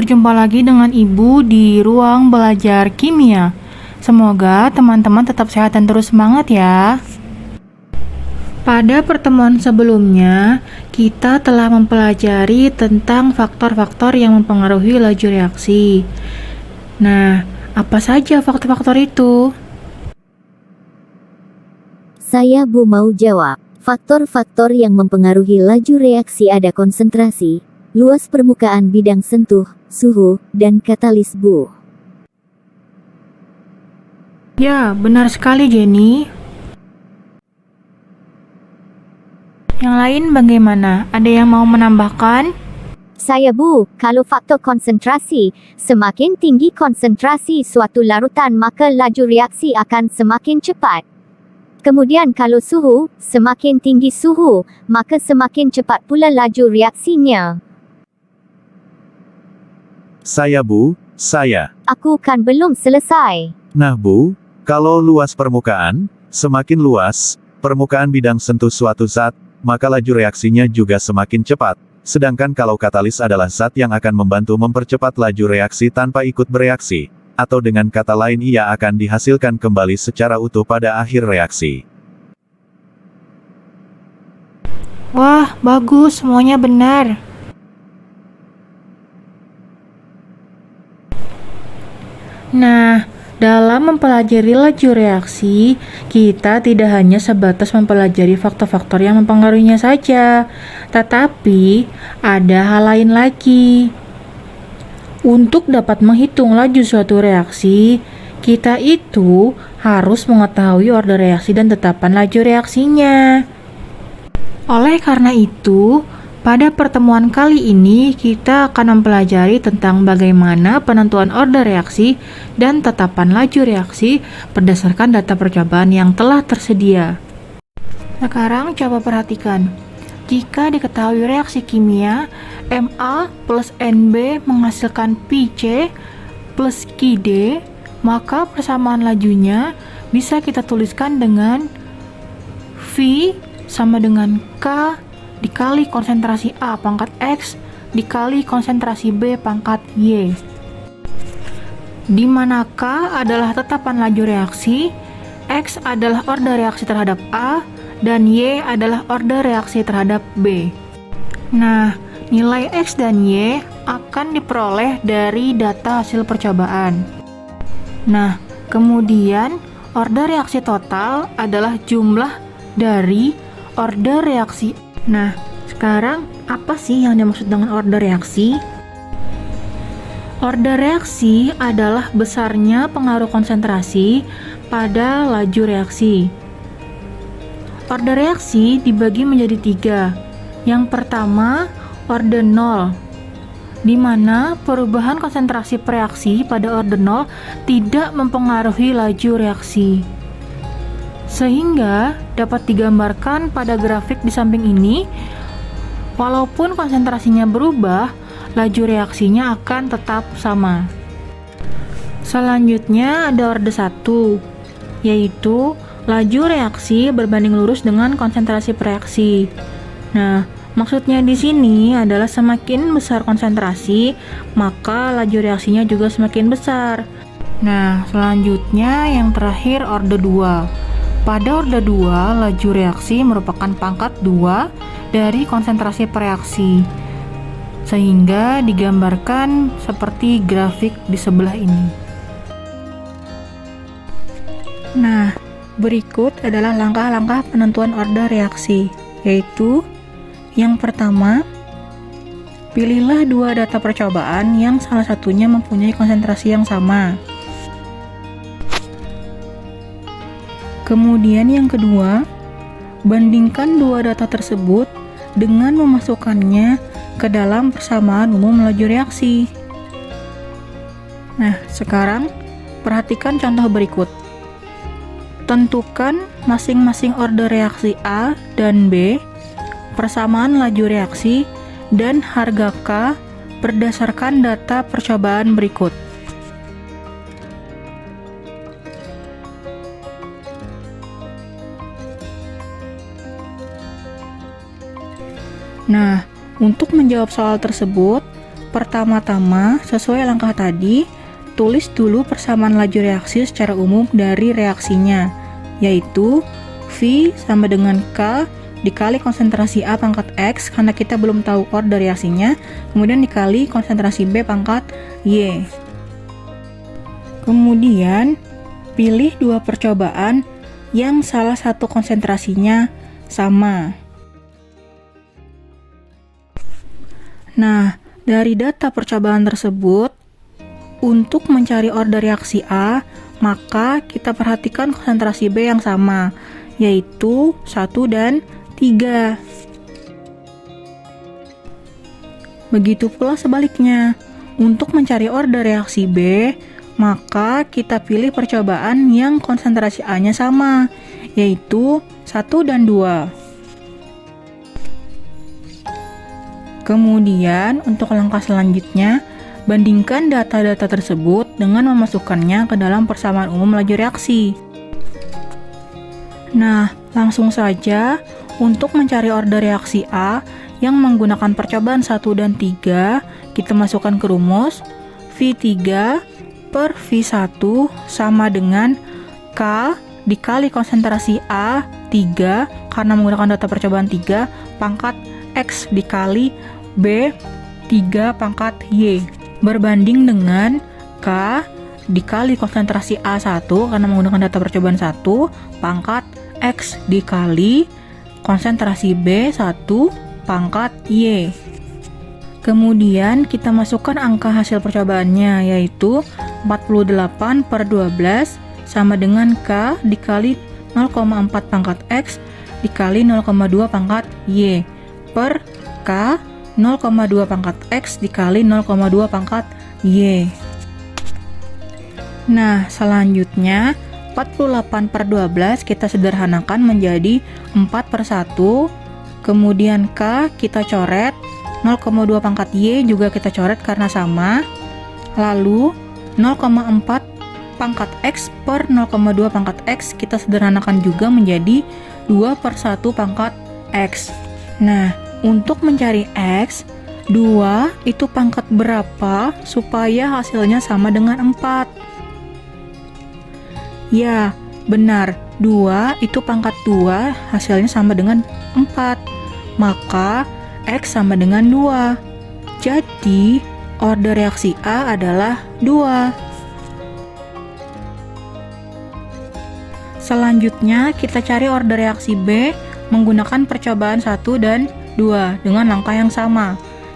berjumpa lagi dengan Ibu di ruang belajar kimia. Semoga teman-teman tetap sehat dan terus semangat ya. Pada pertemuan sebelumnya, kita telah mempelajari tentang faktor-faktor yang mempengaruhi laju reaksi. Nah, apa saja faktor-faktor itu? Saya mau jawab. Faktor-faktor yang mempengaruhi laju reaksi ada konsentrasi, luas permukaan bidang sentuh, suhu, dan katalis Bu. Ya, benar sekali Jenny. Yang lain bagaimana? Ada yang mau menambahkan? Saya Bu, kalau faktor konsentrasi, semakin tinggi konsentrasi suatu larutan maka laju reaksi akan semakin cepat. Kemudian kalau suhu, semakin tinggi suhu, maka semakin cepat pula laju reaksinya. Saya Bu, saya. Aku kan belum selesai. Nah Bu, kalau luas permukaan, semakin luas, permukaan bidang sentuh suatu zat, maka laju reaksinya juga semakin cepat. Sedangkan kalau katalis adalah zat yang akan membantu mempercepat laju reaksi tanpa ikut bereaksi. Atau dengan kata lain ia akan dihasilkan kembali secara utuh pada akhir reaksi. Wah, bagus, semuanya benar. Nah, dalam mempelajari laju reaksi, kita tidak hanya sebatas mempelajari faktor-faktor yang mempengaruhinya saja, tetapi ada hal lain lagi. Untuk dapat menghitung laju suatu reaksi, kita itu harus mengetahui order reaksi dan tetapan laju reaksinya. Oleh karena itu, pada pertemuan kali ini kita akan mempelajari tentang bagaimana penentuan order reaksi dan tetapan laju reaksi berdasarkan data percobaan yang telah tersedia. Sekarang coba perhatikan. Jika diketahui reaksi kimia Ma plus Nb menghasilkan Pc plus Qd, maka persamaan lajunya bisa kita tuliskan dengan V sama dengan K dikali konsentrasi A pangkat X dikali konsentrasi B pangkat Y. Di mana K adalah tetapan laju reaksi, X adalah order reaksi terhadap A, dan Y adalah order reaksi terhadap B. Nah, nilai X dan Y akan diperoleh dari data hasil percobaan. Nah, kemudian order reaksi total adalah jumlah dari order reaksi. Nah, sekarang apa sih yang dimaksud dengan order reaksi? Order reaksi adalah besarnya pengaruh konsentrasi pada laju reaksi. Order reaksi dibagi menjadi 3. Yang pertama, order 0, di mana perubahan konsentrasi reaksi pada order 0 tidak mempengaruhi laju reaksi. Sehingga dapat digambarkan pada grafik di samping ini, walaupun konsentrasinya berubah, laju reaksinya akan tetap sama. Selanjutnya ada order 1, yaitu laju reaksi berbanding lurus dengan konsentrasi reaksi. Nah, maksudnya di sini adalah semakin besar konsentrasi, maka laju reaksinya juga semakin besar. Nah, selanjutnya yang terakhir order 2. Pada order 2, laju reaksi merupakan pangkat 2 dari konsentrasi reaksi. Sehingga digambarkan seperti grafik di sebelah ini. Nah, berikut adalah langkah-langkah penentuan order reaksi, yaitu yang pertama, pilihlah 2 data percobaan yang salah satunya mempunyai konsentrasi yang sama. Kemudian yang kedua, bandingkan 2 data tersebut dengan memasukkannya ke dalam persamaan umum laju reaksi. Nah, sekarang perhatikan contoh berikut. Tentukan masing-masing order reaksi A dan B, persamaan laju reaksi, dan harga K berdasarkan data percobaan berikut. Nah, untuk menjawab soal tersebut, Pertama-tama, sesuai langkah tadi, tulis dulu persamaan laju reaksi secara umum dari reaksinya, yaitu V sama dengan K dikali konsentrasi A pangkat X karena kita belum tahu order reaksinya, kemudian dikali konsentrasi B pangkat Y. Kemudian, pilih dua percobaan yang salah satu konsentrasinya sama. Nah, dari data percobaan tersebut, untuk mencari order reaksi A, maka kita perhatikan konsentrasi B yang sama, yaitu 1 dan 3. Begitu pula sebaliknya, untuk mencari order reaksi B, maka kita pilih percobaan yang konsentrasi A-nya sama, yaitu 1 dan 2. Kemudian, untuk langkah selanjutnya, bandingkan data-data tersebut dengan memasukkannya ke dalam persamaan umum laju reaksi. Nah, langsung saja untuk mencari order reaksi A yang menggunakan percobaan 1 dan 3, kita masukkan ke rumus V3 per V1 sama dengan K dikali konsentrasi A 3 karena menggunakan data percobaan 3 pangkat X dikali B 3 pangkat Y berbanding dengan K dikali konsentrasi A1 karena menggunakan data percobaan 1 pangkat X dikali konsentrasi B1 pangkat Y. Kemudian kita masukkan angka hasil percobaannya, yaitu 48 per 12 sama dengan K dikali 0,4 pangkat X dikali 0,2 pangkat Y per K 0,2 pangkat X dikali 0,2 pangkat Y. Nah, selanjutnya 48 per 12 kita sederhanakan menjadi 4 per 1. Kemudian K kita coret, 0,2 pangkat Y juga kita coret karena sama. Lalu 0,4 pangkat X per 0,2 pangkat X kita sederhanakan juga menjadi 2 per 1 pangkat X. Nah, untuk mencari X, 2 itu pangkat berapa supaya hasilnya sama dengan 4? Ya, benar, 2 itu pangkat 2 hasilnya sama dengan 4. Maka, X sama dengan 2. Jadi, order reaksi A adalah 2. Selanjutnya, kita cari order reaksi B menggunakan percobaan 1 dan 2 dengan langkah yang sama,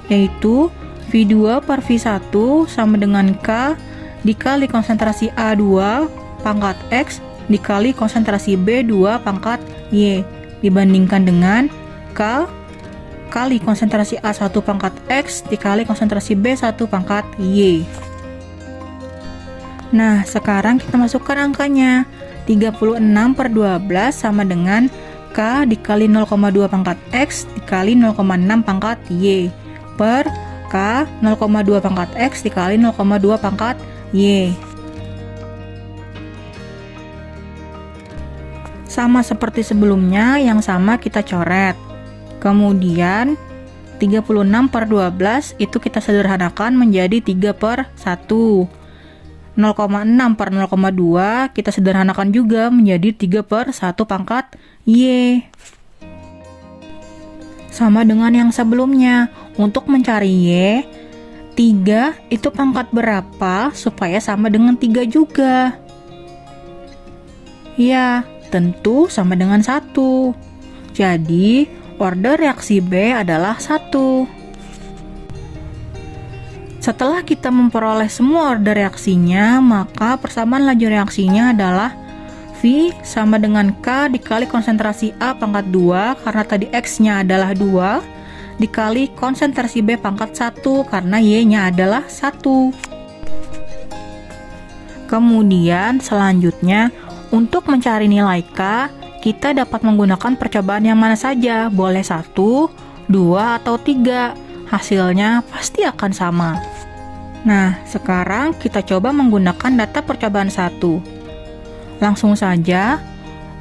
yaitu V2 per V1 sama dengan K dikali konsentrasi A2 pangkat X dikali konsentrasi B2 pangkat Y dibandingkan dengan K kali konsentrasi A1 pangkat X dikali konsentrasi B1 pangkat Y. Nah, sekarang kita masukkan angkanya. 36 per 12 sama dengan K dikali 0,2 pangkat X dikali 0,6 pangkat Y per K 0,2 pangkat X dikali 0,2 pangkat Y. Sama seperti sebelumnya, yang sama kita coret. Kemudian 36 per 12 itu kita sederhanakan menjadi 3 per 1. 0,6 per 0,2 kita sederhanakan juga menjadi 3 per 1 pangkat Y. Sama dengan yang sebelumnya, untuk mencari Y, 3 itu pangkat berapa supaya sama dengan 3 juga? Ya, tentu sama dengan 1. Jadi, order reaksi B adalah 1. Setelah kita memperoleh semua order reaksinya, maka persamaan laju reaksinya adalah V sama dengan K dikali konsentrasi A pangkat 2 karena tadi X-nya adalah 2 dikali konsentrasi B pangkat 1 karena Y-nya adalah 1. Kemudian selanjutnya, untuk mencari nilai K, kita dapat menggunakan percobaan yang mana saja, boleh 1, 2, atau 3. Hasilnya pasti akan sama. Nah, sekarang kita coba menggunakan data percobaan 1. Langsung saja,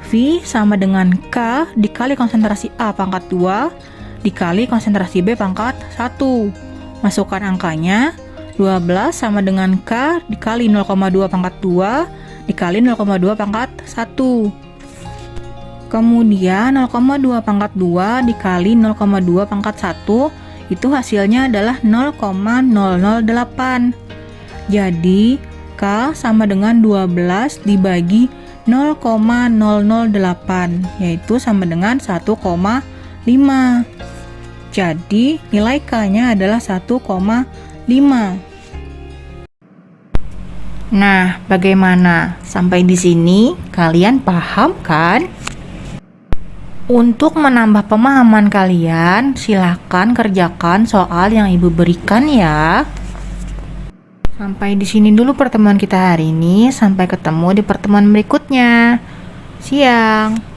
V sama dengan K dikali konsentrasi A pangkat 2 dikali konsentrasi B pangkat 1 Masukkan angkanya. 12 sama dengan K dikali 0,2 pangkat 2 dikali 0,2 pangkat 1. Kemudian 0,2 pangkat 2 dikali 0,2 pangkat 1 itu hasilnya adalah 0,008. Jadi K sama dengan 12 dibagi 0,008 yaitu sama dengan 1,5. Jadi nilai K-nya adalah 1,5. Nah, bagaimana? Sampai di sini kalian paham kan? Untuk menambah pemahaman kalian, silakan kerjakan soal yang Ibu berikan ya. Sampai di sini dulu pertemuan kita hari ini. Sampai ketemu di pertemuan berikutnya. Siang.